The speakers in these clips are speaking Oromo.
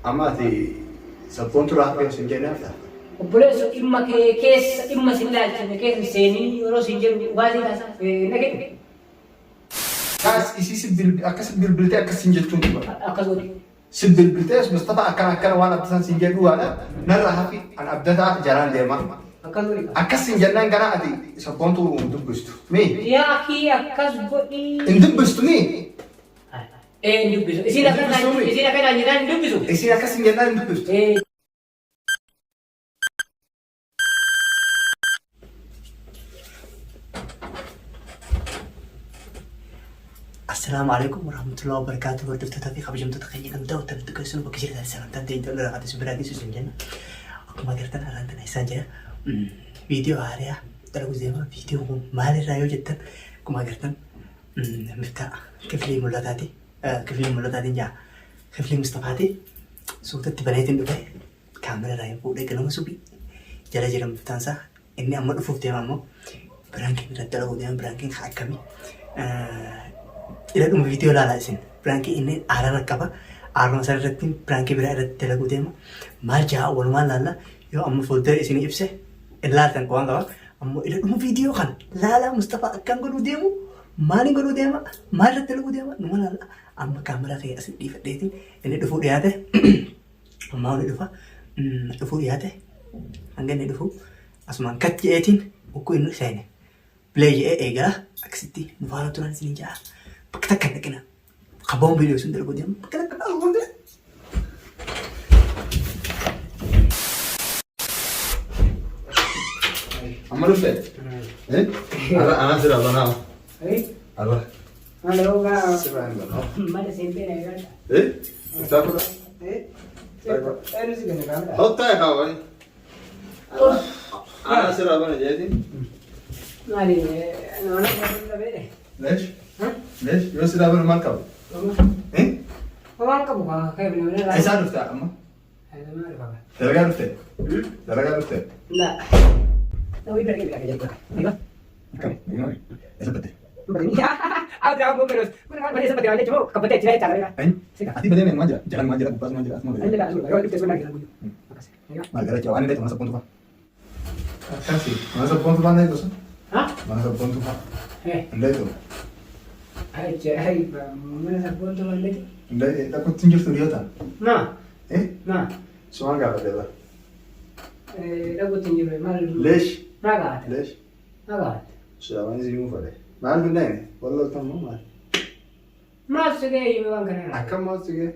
أماتي سبونت راح في سنجنا فتا. وبلس إما كيس إما سنجال كيس سيني ورو سنجل وازي كاس نكين. كاس إيش سبب أكسب بالبلتة أكسب سنجل توني. أكذوري. سبب بالبلتة مصطفى أكان وانا بتسان سنجل وانا نرى هافي أنا أبدأ جران ديما. أكذوري. أكسب سنجلنا كنا أدي سبونتو دبستو. مي. يا أخي أكذوري. دبستو مي. دبستو. إسينا كنا نجينا دبستو. إسينا أكسب سنجلنا دبستو. السلام عليكم ورحمة الله وبركاته. ودفت تافي خبجم تتخيل أن دو تنتقسم بكثير هذا السنة تنتهي دولة هذا سبرادي سجننا. أكو ما قرتنا عندنا إنسان جا فيديو هاريا تلقوا زي ما فيديو مالي رايو جدا. أكو ما قرتنا مفتاح كفلي مولاتاتي كفلي مولاتاتي جا كفلي مصطفاتي صوت تبنيتين بكاي كاميرا رايو بودي كلام سوبي جلا جلا مفتانسا إني أمر أفوف تيمامو برانكين ردلوا ديان برانكين حكمي إذا كم فيديو لا لازم برانكي إني أعلى ركبة أعلى مثلا رتين برانكي برا رتلا قدامه ما جاء ولا ما لا يو أم فولدر إسني إبسه إلا تنقوان كوا أم إذا كم فيديو خان لا مصطفى كان قدامه ما نقول قدامه ما رتلا قدامه نما لا أم كاميرا في أسد دي فديتين إني دفوع رياته ما هو دفوع رياته عندنا دفوع أسمان كتياتين وكو إنه سينه بلاي إيجا أكسيتي نفعل ترى سنين جاه بكتك كنا خبون فيديو سندر قدام بكتك أقول ده أمر فت. إيه؟ أنا سير أبنا. إيه؟ أبا. أنا لو كا. سير أبنا. ما تسيبين أيها. إيه؟ تابع. إيه؟ أنا سيبين كذا. هوتا يا كاوي. أنا سير أبنا جاهزين. مالي أنا ما بيني. ليش؟ ها؟ ليش؟ يوم سير أبنا ما كاوي. إيه؟ ما كم كيف نقول؟ إيش عرفت أما؟ هذا ما أعرف. درجة عرفت؟ درجة عرفت؟ لا. لو يبغى يبغى يجيب. أيوة. كم؟ أيوة. إيش بدي؟ أقدر أقول بس. من ما بدي سبتي عليه جمو كبتة تلاقي تعرفين. أين؟ أتي بدي من مانجا. جالن مانجا بس مانجا أسمع. لا لا أقول. أقول بس ولا كذا أقول. ما قدرت جواني ده ما سبون تفا. كاسي ما سبون تفا نه دوسن. ها؟ ما سبون تفا. إيه. لا تو. هاي من سبون تو ولا كذا. لا لا كنت تنجر سوريا ما. إيه؟ ما. سؤال قاعد ده. لا قلت إني ما. ليش؟ ما قاعد. ليش؟ ما قاعد. شلون زي مو فله؟ ما عندنا نين والله تمام ما. ما سجى يبغى كنا. أكمل ما تيجي.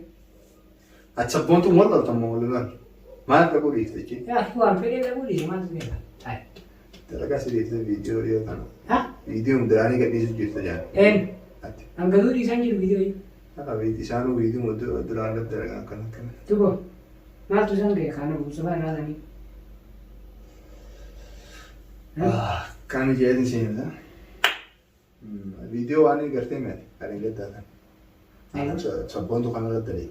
أتسبون تو والله تمام ولا لا؟ ما تقول إيش تيجي؟ يا أخي وان فيديو لا بولي ما سجى. هاي. ترى كاسي ده فيديو ريو كنا. ها؟ فيديو مدراني كده نيجي جيت تجار. إن. أتي. أنا قالوا لي سانجي الفيديو. هذا فيديو سانو فيديو مدراني كده كنا. تبغى. ما تسانجي كانوا بسمع هذا ني. كان جاهز شيء ده. فيديو أنا قرتي مالي كان جدا ده. أنا سبون تو كنا للدليل.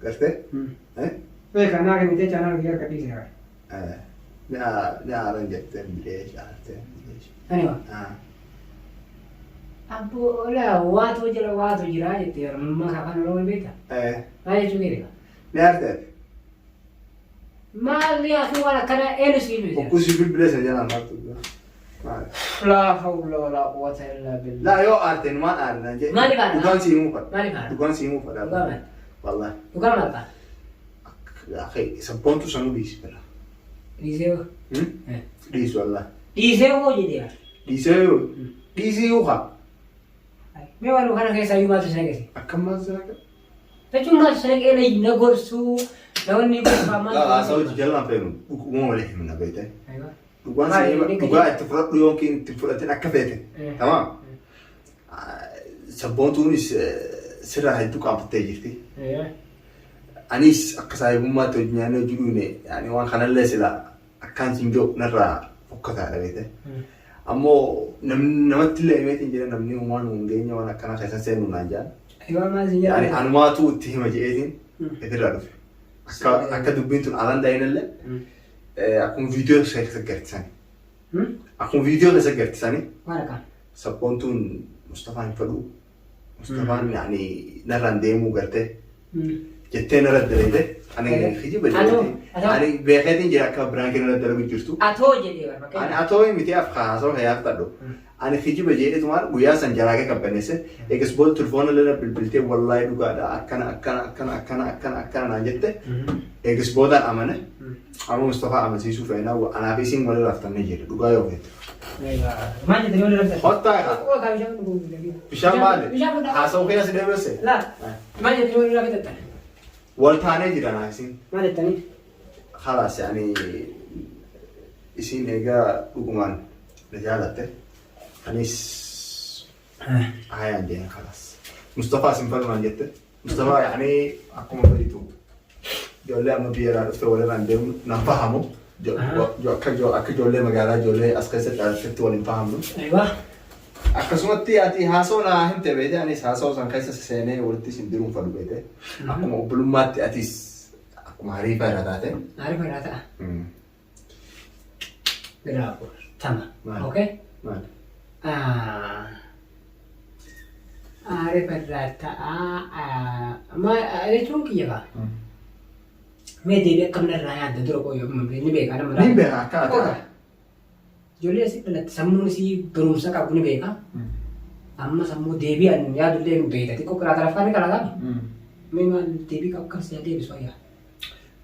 قرتي؟ إيه؟ إيه كان أنا كنت أنا غير كذي لا رنجت ليش عرفت ليش؟ أيوة. أبو لا واتو جرا يتير ما كان لو بيتا. هاي شو كده؟ لا عرفت. ما لي أخي ولا كان إيه نسيبه. وكوسي بالبلاد سجنا ما تقول. لا حول ولا قوة إلا بالله. لا يو أرتين ما أرنا. ما لي بارا. دكان سيمو فر. ما لي بارا. دكان سيمو فر. دكان. والله. دكان ما بارا. يا أخي سبون تو سانو بيس بلا. ديسيو. ديس والله. ديسيو هو جديا. ديسيو. ديسيو خا. मैं वालों खाना कैसा युवा तो सही कैसे أكمل ما زلك. तो cuma sering ini negorsu lawan ni bersama لا أسوي جلنا فينو. مو ملح من بيته. أيوة دكان سيمو. دكان تفرق يومكن تفرقتين أكفيته. تمام. سبون تونس سرها هيدوك عم تتجرتي. أيوة أنيس أكساي بوما تجني جلوني يعني وان خلنا لسه لا أكان سيمجو نرى فكرة على بيته. أمو نمت اللي يميت إنجيل نمني وما نونجيني وانا كنا خيسان سين ونانجان. أيوة ما زين. يعني أنا ما تو تهم جيتين. إدري أعرف. أكاد دبينتون على داين اللي. أكون فيديو سجلت ثاني. أكون فيديو سجلت ثاني. ما كان. سبونتون مصطفى يفلو. مصطفى يعني نرى ديمو قرته. jettee na raddalee ani kijiba jedhee ani beekeetiin jira akka biraankiin raddaluu jirtu. Atoo jedhee barbaade. Ani atoo miti af kaasoo hayaaf tadhu. Ani kijiba jedhee tumaan guyyaa san jalaakee qabbaneesse eegas bool turfoona lala bilbiltee wallaahi dhugaadha akkana naan jette eegas boodaan amane amma Mustafaa amansiisuu feenaa anaaf isiin wali raftannee jedhe dhugaa yoo feete. Maal jettee wali raftee? Hottaa bishaan maali? Haasa'u keessa si deebisse? Laa maal jettee wali raftee? Waltaanee jira naaf isiin. Maal jettanii? Khalaas ani isiin eegaa dhugumaan na jaalatte. Anis ayaan deeman khalaas. Mustafaa simfalumaan jette. Mustafaa yaani akkuma bariitu ijoollee amma biyya dhufte walirraan deemu nan fahamu. Akka ijoollee magaalaa ijoollee as keessatti dhalattetti waliin fahamnu. Akkasumatti ati haasoo naa himte beete anis haasoo san keessa seenee walitti isin diruun fadhu beete. Akkuma obbolummaatti atis akkuma hariifa irra taate. Hariifa irra ta'a. Bravo. Tama. Okay? Maali? Hariifa irra ta'a. Jechuun kiyya ba'a. Mee deebii akkamna irraa yaadda dura qoyyoo ni beekaa nama Ni beekaa akka ati. Ijoollee asii dhalatti sammuun isii barumsa qabu ni beekaa. Amma sammuu deebi'an yaadullee hin beekta. Xiqqoo qiraata lafaa ni qaraata. Mee maal deebii qabu kan siyaa deebisu ayyaa.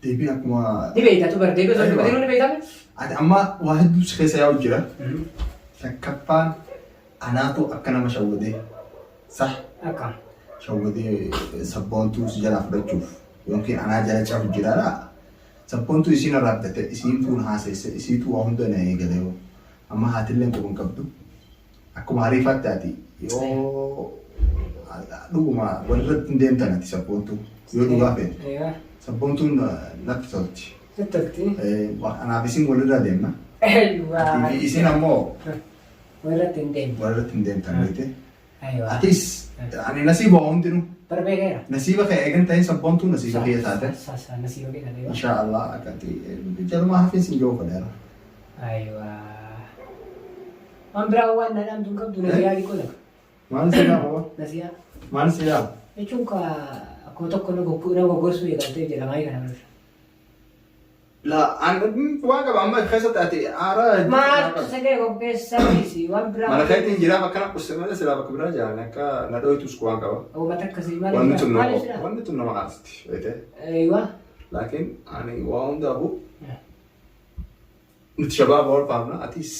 Deebiin akkuma. Ni beektaa tu bara deebii osoo dubbatan ni beektaa. Ati amma waa hedduu si keessa yaa'u jira. Takkaffaan anaatu akka nama shawwadee. Sah. Akkam. Shawwadee sabboontuu si jalaa fudhachuuf. Yookiin anaa jala cafu jiraadha. Sabboontuu isiin irraa fudhatte isiin tuun haaseesse isiitu waa hunda na eegalee amma haatillee quban qabdu. Akkuma hariifaatti ati yoo dhuguma walirratti hin deemtan ati sabboontuu yoo dhugaa feete. Sabboontuun natti tolti. Tolti. Anaaf isiin walirra deemna. Isiin ammoo walirratti hin deemtu. Walirratti hin deemtan beekte. Atis ani nasiiba hundinuu. Barbeekeera. Nasiiba kee eegan ta'in sabboontuu nasiiba kee taate. Nasiiba kee taate. Inshaallah akkati jalumaa hafiis hin jiru fadheera. Ayiwaa. Waan biraa waan nadhaan tun qabdu nasiyaa dhiqoo laga. Maal si yaa'u? Nasiyaa. Maal si yaa'u? Jechuun akkuma tokko na goggorsuu eegaltee jedhamaa kana bira. La waan qaba amma keessatti ati aaraa. Maaltu sagee goggeessanis waan biraa. Mana keetiin jiraaf akkana qusse malee silaa bakka biraa jiraani akka na dhooytus waan qaba. Uummata akkasii wanni tun nama aasti beekte. Ayiwaa. Laakiin ani waa hundaafu nuti shabaaba wal faamna atis.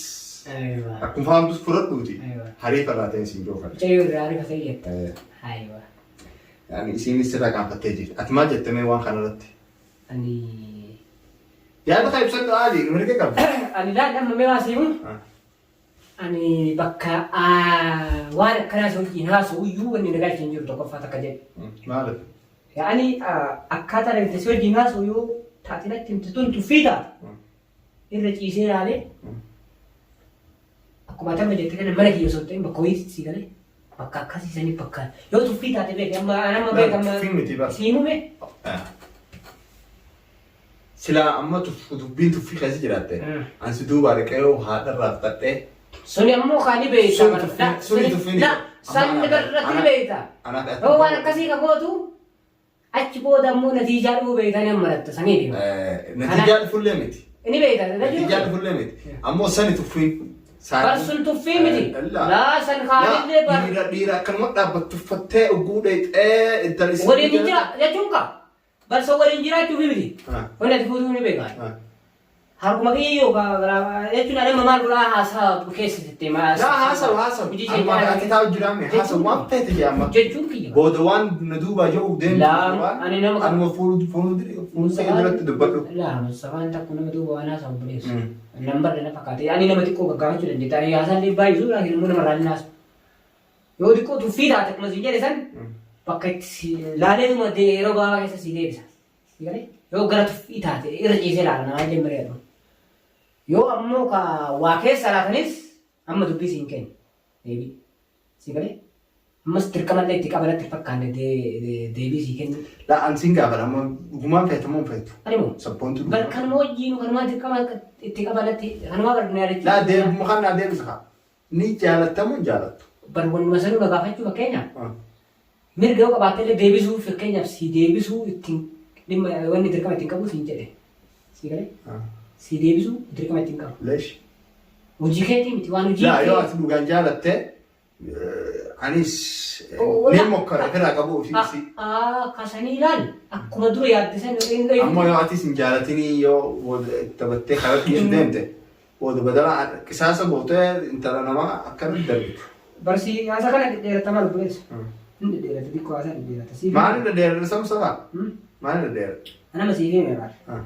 Ayiwaa. Akkuma faamtus fudhadhuuti. Hariifa irraa ta'in siin joo fadhe. Mucayyoo irraa hariifa ta'e jette. Ayiwaa. Yani isiinis sirraa qaanfattee jirti. Ati maal jettamee waan kanarratti? Ani. Yaada kan ibsan Ali, mereka kan. Ani dah memang masih ani bakka waan akkana sochiin haasa'u iyyuu wanni nagaa isheen jiru tokkoffaa takka jedhe. Maaliif? Yaani akkaataa namatti si wajjin haasa'u yoo taate natti himte tun tuffii taate irra ciisee ilaalee akkuma tamma jette kana mana kiyya osoo ta'in bakka wayii si galee bakka akkasiisanii bakka yoo tuffii taate beeke amma beekama siimume. Sila amma dubbiin tuffii keessa jiraatte ansi duuba dhaqee haadharraa fudhadhee. Suni ammoo kaani beekta. Suni tuffii. Sanni barratti beekta. Yoo waan akkasii qabootu achi booda ammoo natiijaa dhuu beekanii ammanatta sanii deema. Natiijaa dhufullee miti. Inni beekta. Natiijaa dhufullee miti. Ammoo sani tuffiin. Barsun tuffii miti. Laa san kaanillee bar. Dhiira akkanuma dhaabbattu uffattee oguu dheexee intalis. Waliin hin jira jechuun kaa. Barsa waliin jiraachuuf miti. Wanti ati fuutuu ni beekaa. Harkuma kiyyoo jechuun adama maal godhaa haasaa keessa jettee maal. Haasaa. Amma ati taa'u jiraame haasaa waan feete jaamma. Jechuun kiyya. Booda waan na duubaa jiru deemu. Ani nama kan. Anuma fuulduree duratti dubbadhu. Sabaan takku nama duuba waan haasaa obboleessu. Nambarra na fakkaate. Ani nama xiqqoo gaggaafachuu dandeetta. Ani haasaan illee baay'isuu laakiin immoo nama raalli naasu. Yoo xiqqoo tuffii taate akkuma siin jedhe san bakka itti laaleetuma yeroo gabaabaa keessa sii deebisa. Yoo gara tuffii taate irra ciisee laala namaa illee bareedu. Yoo ammoo waa keessa laatanis amma dubbii siin kennu. Deebii. Si galee? Ammas dirqamallee itti qabalatti fakkaanne deebii sii kennu. An siin gaafadha amma dhugumaan feetu moo feetu? Ani moo? Sabboontu dhugumaan. Bar kanuma wajjin kanuma dirqama itti qabalatti kanuma bar dunyaa jechuudha. Laa deebimu kan naa deebisa. Ni jaalattamu hin jaalattu. Bar wanuma sanuu na gaafachuu fakkeenyaaf. mirga yoo qabaattellee deebisuu fakkeenyaaf si deebisuu ittiin dhimma wanni dirqama ittiin qabu siin jedhe si galee si deebisuu dirqama ittiin qabu. Leesh. Hojii keetii miti waan hojii. Yaa yoo ati dhugaan jaalattee anis ni mokkara firaa qabu ofiisi. Kasanii ilaal akkuma dura yaaddisan ammoo yoo atis hin jaalatinii yoo taphattee karaa dhiisu deemte booda badala qisaasa gootee intala namaa akkanatti darbitu. Barsi haasa kana dhedheeratamaa lubbuleessa. Inni dhedheerata xiqqoo haasa dhedheerata. Maali dhedheerata samsabaa? Maali dhedheerata? Anama sii feeme baala.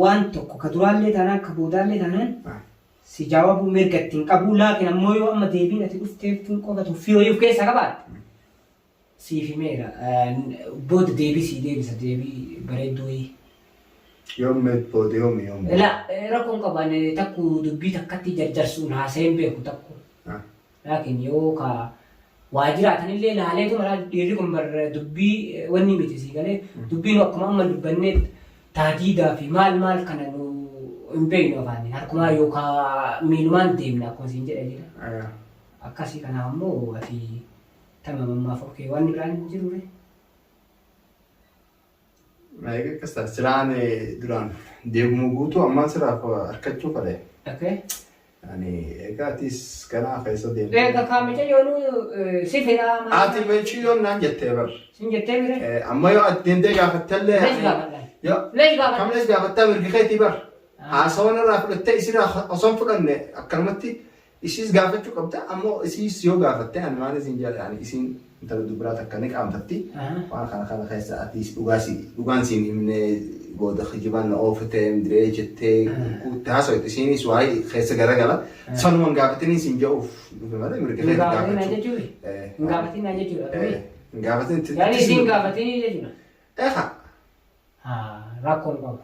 Waan tokko ka duraallee taanaan ka boodaallee taanaan si jawaabu mirga ittiin qabu laakiin ammoo yoo amma deebiin ati dhufteef tun qofatu fi ho'iif keessa qabaatte. Siif himeera booda deebii sii deebisa deebii bareedduu. Yoomee booda yoomee. Rakkoon qaban takku dubbii takkatti jarjarsuun haasa'een beeku takku. Laakiin yoo ka waajjiraatanillee laaleetu mala dhiirri kun barra dubbii wanni miti sii galee dubbiin akkuma amma dubbannee taatiidhaa fi maal kana nu hin beeknu afaanii harkumaa yookaan miilumaan deemna akkuma siin jedhe jira. Akkasii kanaaf ammoo ati tama mammaaf okkee waan biraan hin jirure. Egaa akkas ta'a siraan duraan deemuu guutuu ammaan siraaf harkachuu fadhe. Egaa atis kanaa keessa deemte. Egaa kaamicha yoonuu si fedhaa. Ati meeshii yoon naan jettee bar. Sin jettee mire. Amma yoo ati deemtee gaafattellee. Lees gaafadha. Yoo. Lees gaafadha. Kam lees gaafattaa mirgi keetii bar. Haasawwan irraa fudhattee isin osoo hin fudhanne akkanumatti ishis gaafachuu qabda ammoo ishis yoo gaafatte ani waan isin jedhan isin intala dubbiraa takka ni qaamtatti waan kana keessa ati dhugaan siin himne booda kijibaan na oofite diree jettee kuutte haasawite isinis waa'ee keessa garagala sanumaan gaafatanii isin jedhuuf dhufe malee mirga keetii gaafachuu. Hin gaafatinaa jechuudha. Hin gaafatin. Yaani isin gaafatinii jechuudha. Eeha. Rakkoon qabu.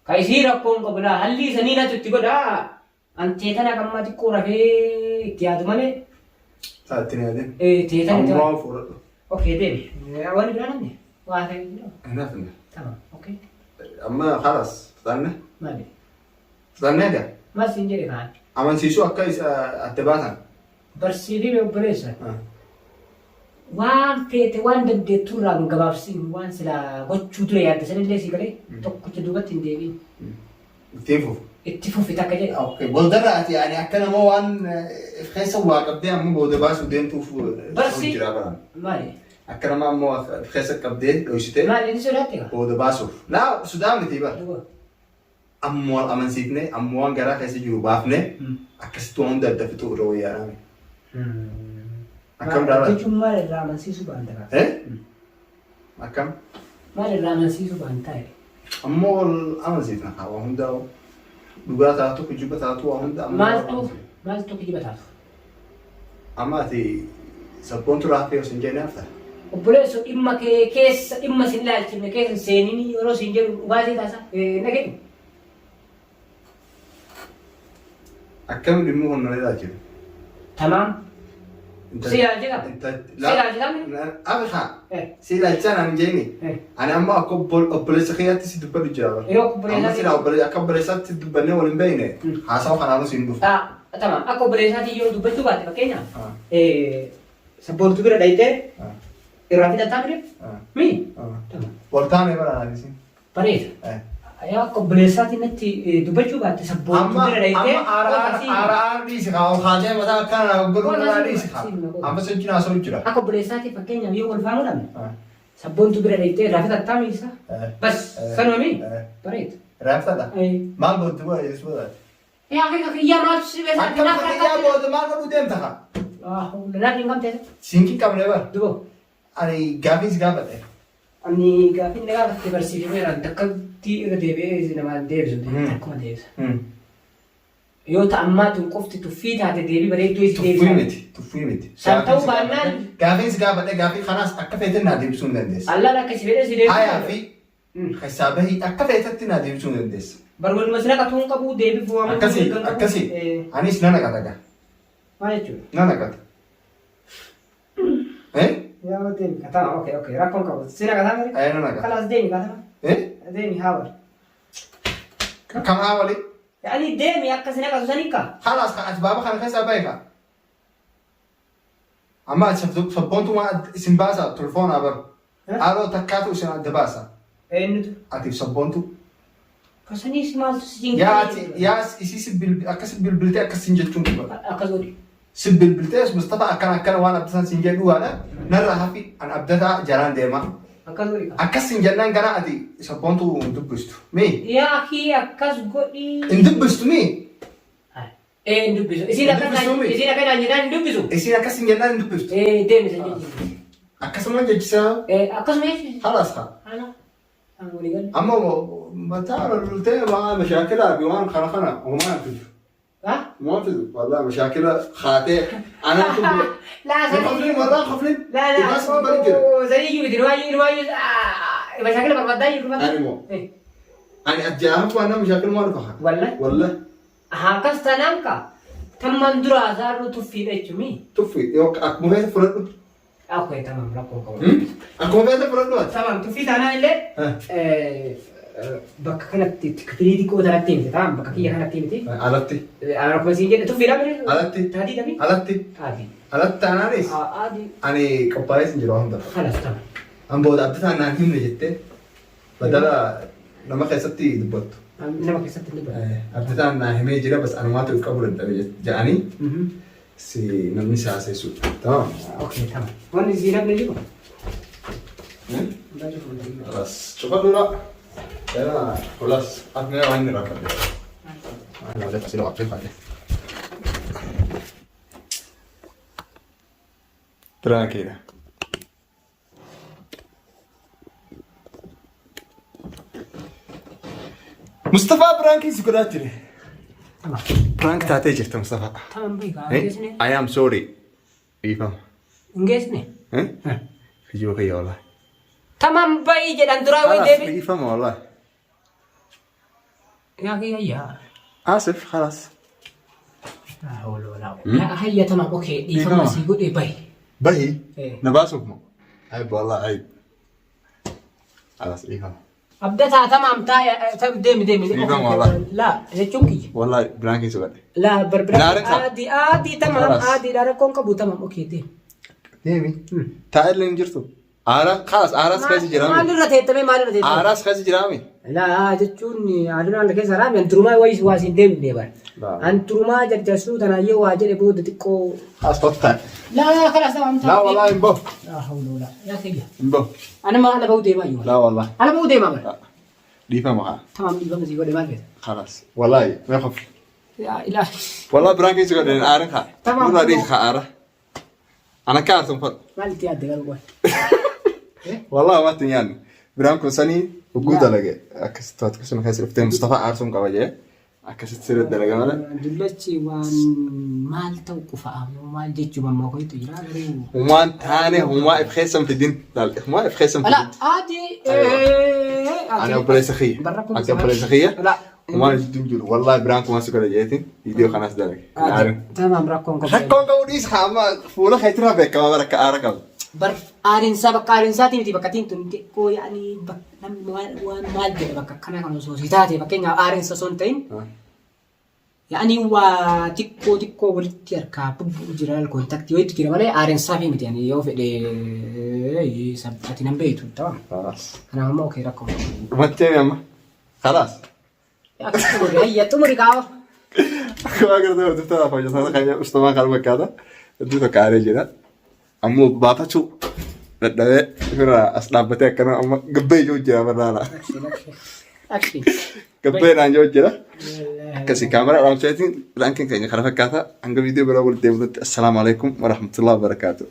Ka isii rakkoon qabu laa halli isanii natu itti godhaa. Anteetana kamma xiqqoo rafee itti yaadu malee. Taatini yaadeen. Teetana itti yaadu. Ammoo fuudhadhu. Okey deemi. Waan biraa namni waa ta'e jira. Hinaafne. Tamam okey. Amma khalas fudhanne. Maali? Fudhannee gaa. Maal siin jedhe kaan? Amansiisuu akka adda baatan. Barsiifii obboleessa. Waan feete waan dandeettuu irraa gabaabsiin waan sila gochuu ture yaadda sanillee si galee tokkocha duubatti hin deebiin. Ittiin fufu. Itti fufi takka jedhe. Okay, boodarra ati yaani akka nama waan keessa waa qabdee ammoo booda baasuu deemtuuf jira baran. Maali? Akka nama ammoo keessa qabdee dhoysitee. Maali inni sodaatte gaa? Booda baasuuf. Laa Sudaan miti bara. Ammoo amansiifne ammoo waan garaa keessa jiru baafne akkasitti waan hunda adda fixuu irra wayyaadhaame. Akkam dhala? Jechuun maal irraa amansiisuu baanta gaa? Akkam? Maal irraa amansiisuu baanta? Ammoo amansiifna waa hundaa'u. Dhugaa taatu kijiba taatu waa hunda maaltu kijiba taatu? Amma ati sabboontu raafee osoo hin jenne hafta? Obboleessu dhimma kee keessa dhimma sin ilaalchifne keessa seenini yeroo sin jedhu dhugaatii taasa nageenyu. Akkam dhimmu humna ilaalchifu? Tamaam. Si ilaalchita? Si ilaalchita? Abi haa. Si ilaalchisaa naan jeeni. Ani amma akka obboleessa kiyyaatti si dubbadhu jira bara. Yoo obboleessaati. Amma sila akka obboleessaatti dubbannee waliin beekne haasawa kanaanuu siin dhufu. Tamaam akka obboleessaati yoo dubbachuu baatte fakkeenyaaf sabboontu bira dhayitee irraa fidhataa ture? Mi? Wal taanee bara naannisin. Bareeda. Yaa akka obboleessaati natti dubbachuu baatte sabboontu bira dhayitee. Amma aaraa dhiisi kaa kaatee mataa akkana godhuu irraa dhiisi kaa. Amma sochii naasoo jira. Akka obboleessaati fakkeenyaaf yoo wal faamuu dhabne sabboontu bira dhayitee irraa fidhataa miisa. Bas sanuma mi? Bareeda. Irraa fidhadha? Maal gootu booda yesu boodaati? Yaa kiyyaa maaltu si beekaa? Akkam kiyyaa booda maal godhuu deemta kaa? Lalaan hin qabte. Siinqii qabne bara. Duboo. Ani gaafiis gaafadhe. Ani gaafii gaafatte barsiifameeraan takkatti irra deebi'ee namaan deebisu akkuma deebisa. Yoo ta'ammaatuun qofti tuffii taate deebii bareedduu isi deebisa. Tuffii miti. San ta'uu baannaan. Gaafiis gaafadhe gaafii kanaas akka feeteen naa deebisuu hin dandeessa. Allaan akka si fedhe si deebisa. Hayaa fi hisaabahii akka feetetti naa deebisuu hin dandeessa. Barbaaduma si naqatuun qabu deebii bu'amu. Akkasii. Anis na naqata gaa. Maal jechuudha? Na naqata. Yaa deemi katama okey rakkoon qabu. Si naqataa mali? Na naqata. Kalaas deemi katama. Deemi haawal. Kam haawali? Yaani deemi akka si naqatu sanii kaa? Kalaas kan ati baaba kana keessaa bahe kaa? أما سبونتو ما سنباسا تلفون أبر ألو تكاتو سنة دباسا Eenyutu? أتي سبونتو Kasaniis maaltu si jingaa? يا إسي سبل أكس بالبلتة أكس سنجتون Akkas godhi. سبل بالبلتة مصطفى أكنا وأنا أبدأ سنجد وأنا نرى هافي أنا أبدأ جران ديما Akkas godhi. أكس سنجدنا كنا أتي سبونتو دبستو مي Yaa akhi akkas godhi. دبستو مي Hin dubbisu. Isin akkanaan jedhaan hin dubbisu. إسي أكس سنجدنا دبستو Deemi isa jechuudha. أكس ما جيسا Akkasuma jechuudha. خلاص ها Ana. Aan walii galu. أما متى البلتة ما مشاكلها بيوان خلقنا وما ينفذ Ha? ما في والله مشاكل خاطئ أنا Laa خفلين مرة خفلين لا بس برجع زي يمكن رواية مشاكل بربادة يمكن أنا مو أنا أتجاهل وأنا مشاكل ما أعرفها والله هاكس تنامك تمام درا زارو تفيد أجمي تفي يوك أكمل هذا فرد أوكي تمام لا كوكو أكمل هذا فرد تمام تفيد أنا اللي بككنت تكفيدي كو ترتين تمام بككية كانت تيمتي علتي أنا ركوب سينجة تفيد أنا علتي تهدي دمي علتي هذه علتي أنا ريس هذه أنا كبايس نجرهم ده خلاص تمام أم بود أبدأ أنا هم نجتة بدل لما خسرتي دبت أنا ما كسبت اللي أبدأ أنا هم يجرا بس أنا ما تقول قبل الدرجة جاني سي نمني ساسي سو تمام أوكي تمام وين زينة بنجيبه خلاص شوف هذولا أنا خلاص أبني وين نراكب أنا ولا تسير وقتي خالد ترى كده مصطفى برانكي سكراتري تمام برانك تاتي جرت مصطفى تمام بيك إنجزني I am sorry يفهم إنجزني في جوا كي والله تمام باي جدًا درا وين خلاص دبي يفهم والله يا أخي يا آسف خلاص لا حول ولا قوة لا هيا تمام أوكي دي فما سيقول إيه باي باهي إيه. نباسكم عيب والله عيب خلاص يفهم أبدأ تمام ديمي يفهم والله. لا هيك والله برانكي سكراتري لا بربر نارك صح. عادي تمام خلاص. عادي لا ركون كبو تمام أوكي دي ديمي تعال لين جرتو خلاص آراس كيس ما جرامي لرتي تمام ما لرتي آراس كيس جرامي لا جتوني عادنا لك سلام أنترما ويس واسين ديم ديبر لا. أنترما جرجسو تنا يو واجر بود تكو خلاص فتح لا خلاص تمام لا والله انبه لا حول ولا يا أخي انبه أنا بودي ما يو لا والله أنا بودي ما لا دي فهمها تمام دي بمزي ولا ما كده خلاص والله ما يخف يا إلهي والله برانكي سكراتري آرن خا تمام. والله دي خا آره أنا كارتون فضل مالتي أدي قالوا والله ما تنيان برانكو سني وجودة لقى أكست تكسر خسر فتى مصطفى عارسون قواجه أكست تصير الدرجة ماله دلتي وان مال توقف مال جيتشو ما كنت يجرا وما ثاني هما بخيسم في الدين لا هما بخيسم في لا الدين عادي أنا بوليسخية بركم أنا بوليسخية لا وما جدول والله برانكو ما سكر جيتين يديو خمس درجة عارف تمام ركون حكون قوليس خام فولا خيتنا بك ما برك أركب بر آرنسا بك آرنسا تيمتي بكتين تنتي كو يعني بك نم وان مال جد بك كنا كانوا سوسيتاتي بكين آرنسا سونتين يعني تيكو ولتير كابو جرال كونتاكتي ويت كده مالي آرنسا في متي يعني يو في دي سبتي نمبيتو تمام خلاص أنا هم أوكي ركون ما تيجي أما خلاص يا أخي هيا تمري كاو ما قدرت تفتح فوجة هذا خيال استمع قلبك هذا بدو كاري جدا أمو بابا شو لا فرا أصلا بتاعك أنا أما قبي جو جرا برا أكشن قبي رانجو جرا كسي كاميرا رام شايفين لكن كأني خرافة كذا عند فيديو برا قلت السلام عليكم ورحمة الله وبركاته.